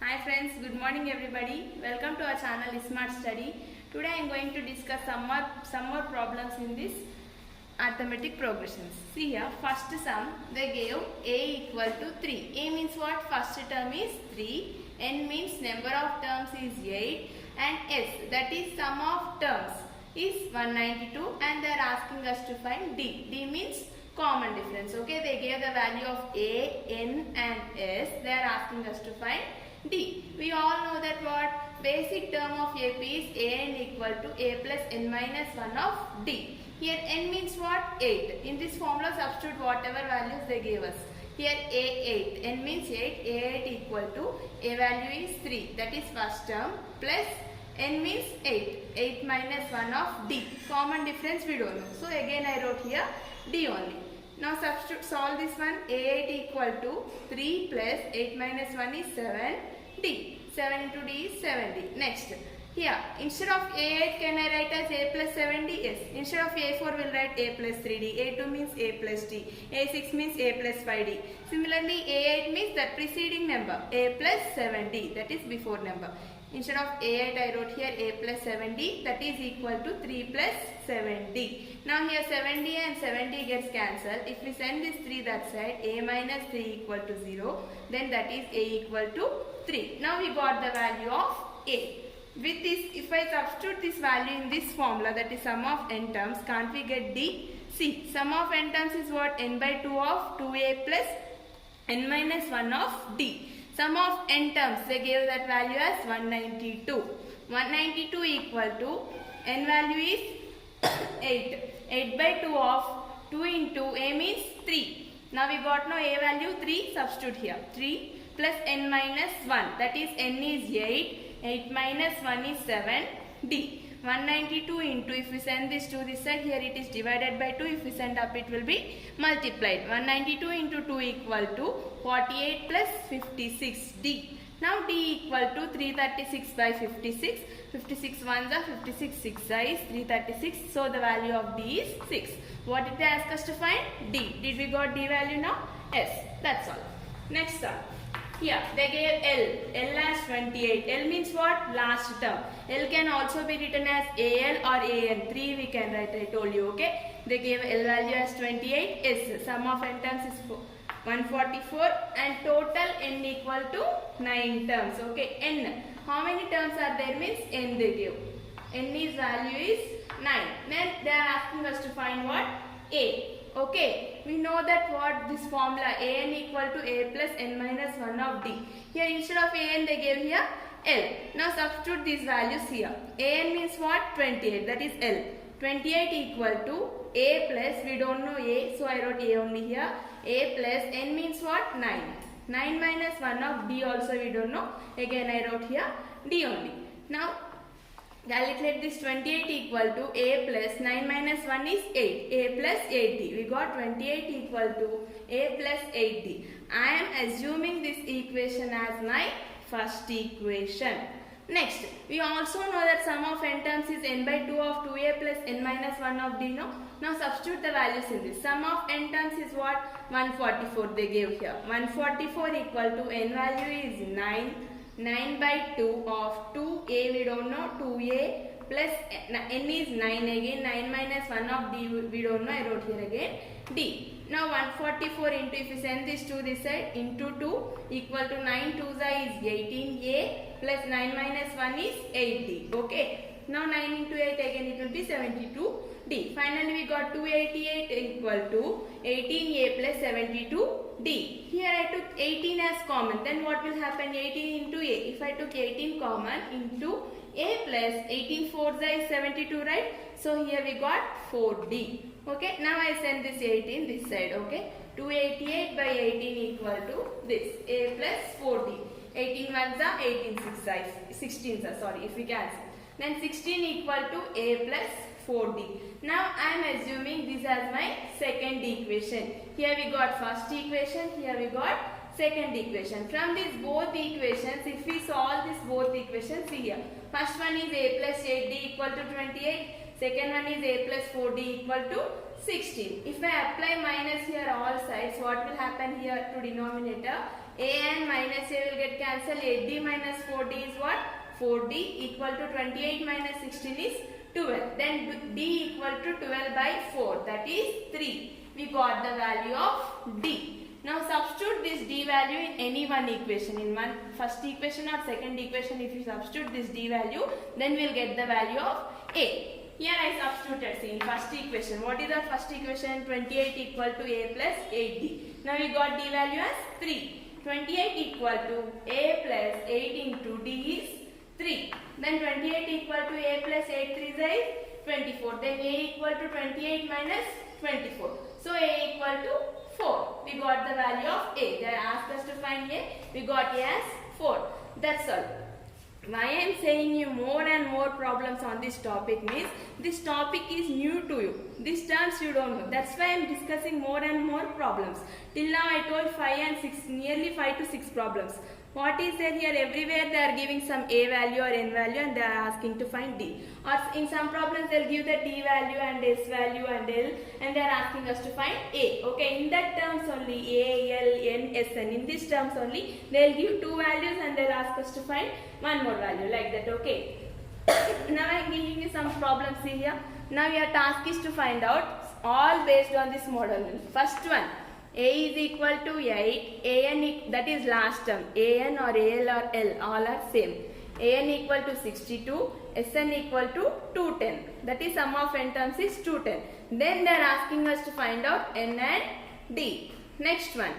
Hi friends, good morning everybody. Welcome to our channel Smart Study. Today I am going to discuss some more problems in this arithmetic progressions. See here, first sum they gave a equal to 3. A means what? First term is 3. N means number of terms is 8. And S, that is sum of terms, is 192 and they are asking us to find D. D means common difference. Okay, they gave the value of A, N and S. They are asking us to find D. We all know that what? Basic term of AP is AN equal to A plus N minus 1 of D. Here N means what? 8. In this formula substitute whatever values they gave us. Here A8. N means 8. A8 equal to A value is 3. That is first term plus N means 8. 8 minus 1 of D. Common difference we don't know. So again I wrote here D only. Now substitute solve this one. A8 equal to 3 plus 8 minus 1 is 7 D. 7 into D is 7D. Next. Here instead of A8 can I write as A plus 7D? Yes. Instead of A4 we'll write A plus 3D. A2 means A plus D. A6 means A plus 5D. Similarly A8 means the preceding number A plus 7D. That is before number. Instead of A8 I wrote here A plus 7D, that is equal to 3 plus 7D. Now here 7D and 7D gets cancelled. If we send this 3 that side, A minus 3 equal to 0, then that is A equal to 3. Now we got the value of A. With this, if I substitute this value in this formula, that is sum of n terms, can't we get D? See, sum of n terms is what? N by 2 of 2A plus N minus 1 of D. Sum of n terms, they gave that value as 192. 192 equal to n value is 8. 8 by 2 of 2 into A means 3. Now we got no A value 3, substitute here. 3 plus n minus 1, that is n is 8. 8 minus 1 is 7. D. 192 into, if we send this to this side, here it is divided by 2. If we send up, it will be multiplied. 192 into 2 equal to 48 plus 56 D. Now D equal to 336 by 56. 56 ones are 56, 6 is 336. So the value of D is 6. What did they ask us to find? D. Did we got D value now? Yes. That's all. Next one. Here they gave L. L as 28. L means what? Last term. L can also be written as AL or AN. 3 we can write, I told you. Okay. They gave L value as 28. S. Sum of n terms is 144 and total n equal to 9 terms. Okay. N. How many terms are there means n they give. N is value is 9. Then they are asking us to find what? A. Okay, we know that what this formula AN equal to A plus N minus 1 of D. Here instead of AN they gave here L. Now substitute these values here. AN means what? 28, that is L. 28 equal to A plus, we don't know A, so I wrote A only here. A plus N means what? 9. 9 minus 1 of D also we don't know. Again I wrote here D only. Now calculate this 28 equal to A plus 9 minus 1 is 8. A plus 8D. We got 28 equal to A plus 8D. I am assuming this equation as my first equation. Next, we also know that sum of n terms is n by 2 of 2A plus n minus 1 of D. No? Now substitute the values in this. Sum of n terms is what? 144 they gave here. 144 equal to n value is 9. 9 by 2 of 2A we don't know, 2A plus n is 9 again, 9 minus 1 of D we don't know, I wrote here again D. Now 144 into, if we send this to this side, into 2 equal to 9 2s is 18A plus 9 minus 1 is 8D. Okay. Now 9 into 8 again it will be 72D. Finally we got 288 equal to 18A plus 72D. Here I took 18 as common. Then what will happen? 18 into A. If I took 18 common into A plus 18 4s is 72, right? So here we got 4D. Okay. Now I send this 18 this side. Okay. 288 by 18 equal to this. A plus 4D. 18 ones are 18 16s are, sorry, if we cancel. Then 16 equal to A plus 4D. Now I am assuming this as my second equation. Here we got first equation, here we got second equation. From these both equations, if we solve this both equations, see here. First one is A plus 8D equal to 28. Second one is A plus 4D equal to 16. If I apply minus here all sides, what will happen here to denominator? A and minus A will get cancelled. 8D minus 4D is what? 4D equal to 28 minus 16 is 12. Then D equal to 12 by 4, that is 3. We got the value of D. Now substitute this D value in any one equation. In one first equation or second equation, if you substitute this D value, then we will get the value of A. Here I substituted, see, in first equation. What is our first equation? 28 equal to A plus 8D. Now we got D value as 3. 28 equal to A plus 8 into D is 3. Then 28 equal to A plus 8 3 is 24. Then A equal to 28 minus 24. So A equal to 4. We got the value of A. They asked us to find A. We got A as 4. That's all. Why I am saying you more and more problems on this topic means this topic is new to you. These terms you don't know. That's why I am discussing more and more problems. Till now I told 5 and 6, nearly 5 to 6 problems. What is there here? Everywhere they are giving some A value or N value and they are asking to find D. Or in some problems they will give the D value and S value and L and they are asking us to find A. Okay, in that terms only A, L, N, S, N. In these terms only they will give 2 values and they will ask us to find one more value like that. Okay. Now I am giving you some problems here. Now your task is to find out all based on this model. First one. A is equal to 8, AN that is last term, AN or AL or L all are same. AN equal to 62, SN equal to 210, that is sum of n terms is 210. Then they are asking us to find out N and D. Next one.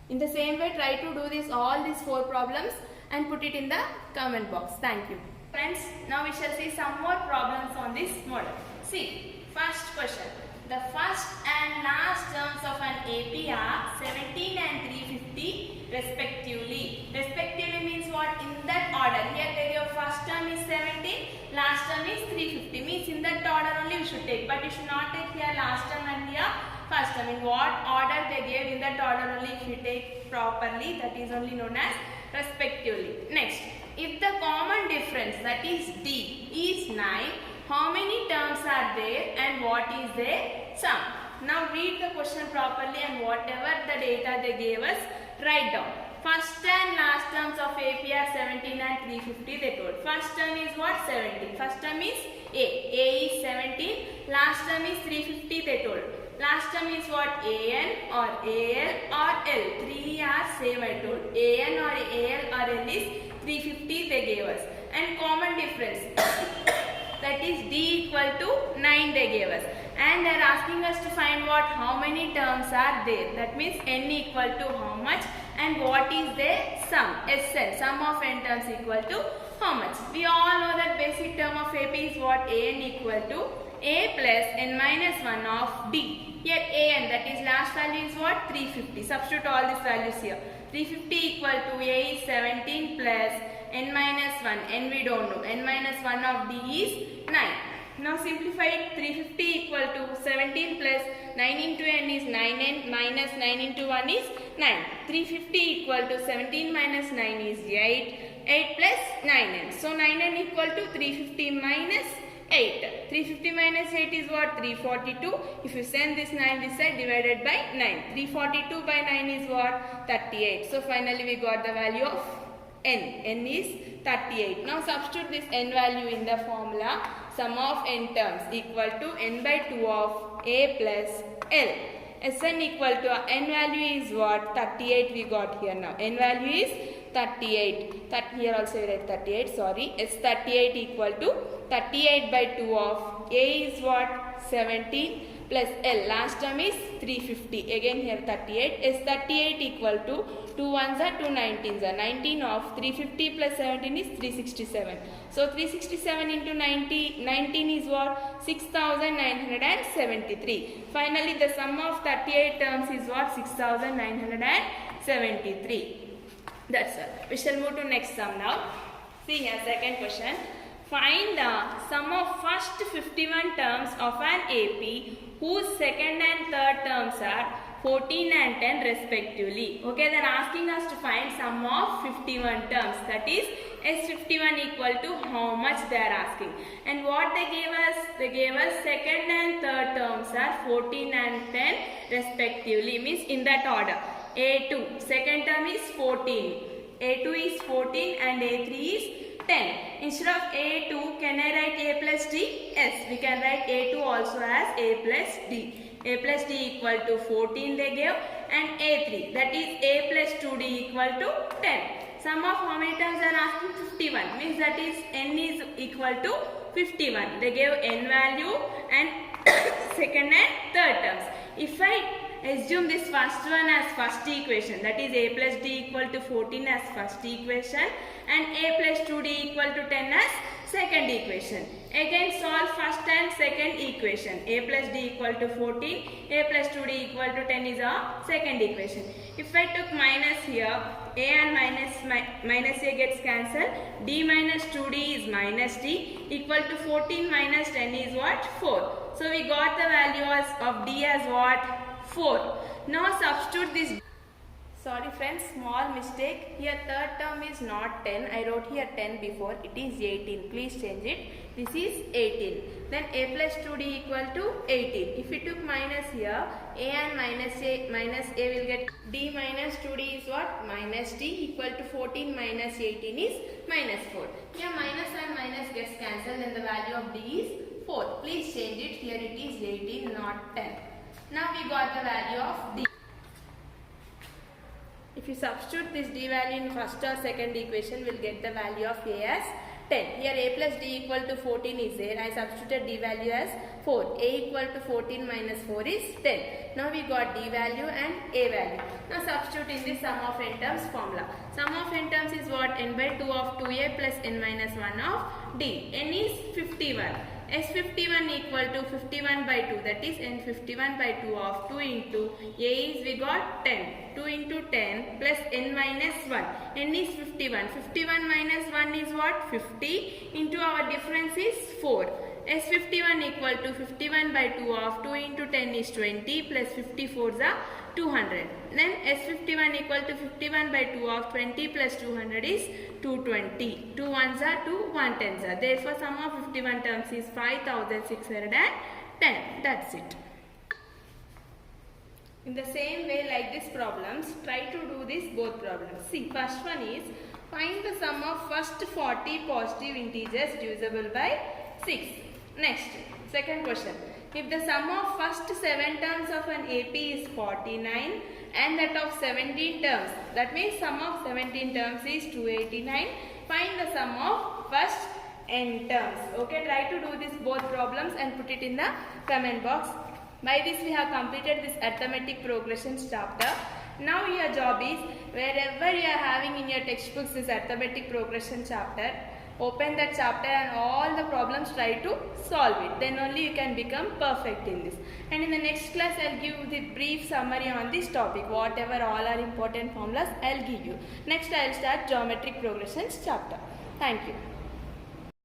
In the same way try to do this all these 4 problems and put it in the comment box. Thank you. Friends, now we shall see some more problems on this model. See, first question. The first and last terms of an AP are 17 and 350 respectively. Respectively means what? In that order. Here they give first term is 17, last term is 350. Means in that order only we should take. But you should not take here last term and here first term. In what order they gave, in that order only if you take properly, that is only known as respectively. Next, if the common difference, that is D, is 9, how many terms are there and what is their sum? Now read the question properly and whatever the data they gave us, write down. First and last terms of AP are 17 and 350 they told. First term is what? 17. First term is A. A is 17. Last term is 350 they told. Last term is what? AN or AL or L. 3 are same I told. AN or AL or L is 350 they gave us. And common difference. That is D equal to 9 they gave us. And they are asking us to find what? How many terms are there? That means N equal to how much and what is their sum? SN, sum of N terms equal to how much? We all know that basic term of AP is what? AN equal to A plus N minus 1 of D. Here AN, that is last value is what? 350. Substitute all these values here. 350 equal to A is 17 plus N minus 1, N we don't know, N minus 1 of D is 9. Now simplify it, 350 equal to 17 plus 9 into N is 9N minus 9 into 1 is 9. 350 equal to 17 minus 9 is 8, 8 plus 9N. So 9N equal to 350 minus 8. 350 minus 8 is what? 342. If you send this 9 this side, divided by 9. 342 by 9 is what? 38. So finally we got the value of N. N is 38. Now substitute this N value in the formula. Sum of N terms equal to N by 2 of A plus L. Sn equal to N value is what? 38 we got here now. N value is 38. Here also we write 38, sorry. S38 equal to 38 by 2 of A is what? 17 plus L. Last term is 350. Again here 38. S38 equal to 2 1s are 2 19s are. 19 of 350 plus 17 is 367. So 367 into 19 is what? 6973. Finally the sum of 38 terms is what? 6973. That's all. We shall move to next sum now. See here, second question. Find the sum of first 51 terms of an AP whose second and third terms are 14 and 10 respectively. Okay, then asking us to find sum of 51 terms. That is S51 equal to how much they are asking. And what they gave us? They gave us second and third terms are 14 and 10 respectively. Means in that order. A2, second term is 14. A2 is 14 and A3 is 10. Instead of A2, can I write A plus D? Yes, we can write A2 also as A plus D. A plus D equal to 14 they gave, and A3, that is A plus 2D equal to 10. Sum of how many terms they are asking? 51. Means that is N is equal to 51. They gave N value and second and third terms. If I assume this first one as first equation, that is A plus D equal to 14 as first equation and A plus 2D equal to 10 as second equation. Again solve first and second equation. A plus D equal to 14, A plus 2D equal to 10 is our second equation. If I took minus here, A and minus A gets cancelled. D minus 2D is minus D equal to 14 minus 10 is what? 4. So we got the value of D as what? 4. Now substitute this. Sorry friends, small mistake. Here third term is not 10. I wrote here 10 before. It is 18. Please change it. This is 18. Then A plus 2D equal to 18. If we took minus here, A and minus A will get D minus 2D is what? Minus D equal to 14 minus 18 is minus 4. Here minus and minus gets cancelled and the value of D is 4. Please change it. Here it is 18, not 10. Now we got the value of D. If you substitute this D value in first or second equation, we'll get the value of A as 10. Here A plus D equal to 14 is there. I substituted D value as 4. A equal to 14 minus 4 is 10. Now we got D value and A value. Now substitute in the sum of n terms formula. Sum of n terms is what? N by 2 of 2A plus n minus 1 of D. N is 51. S51 equal to 51 by 2, that is N51 by 2 of 2 into A is we got 10. 2 into 10 plus N minus 1. N is 51. 51 minus 1 is what? 50 into our difference is 4. S51 equal to 51 by 2 of 2 into 10 is 20 plus 54 is 200. Then S51 equal to 51 by 2 of 20 plus 200 is 220. 2 ones are 2, 1 tens are. Therefore, sum of 51 terms is 5610. That's it. In the same way like these problems, try to do this both problems. See, first one is find the sum of first 40 positive integers divisible by 6. Next, second question. If the sum of first 7 terms of an AP is 49 and that of 17 terms, that means sum of 17 terms is 289, find the sum of first n terms. Okay, try to do this both problems and put it in the comment box. By this we have completed this arithmetic progressions chapter. Now your job is, wherever you are having in your textbooks this arithmetic progression chapter, open that chapter and all the problems try to solve it. Then only you can become perfect in this. And in the next class I will give the brief summary on this topic. Whatever all are important formulas I will give you. Next I will start geometric progressions chapter. Thank you.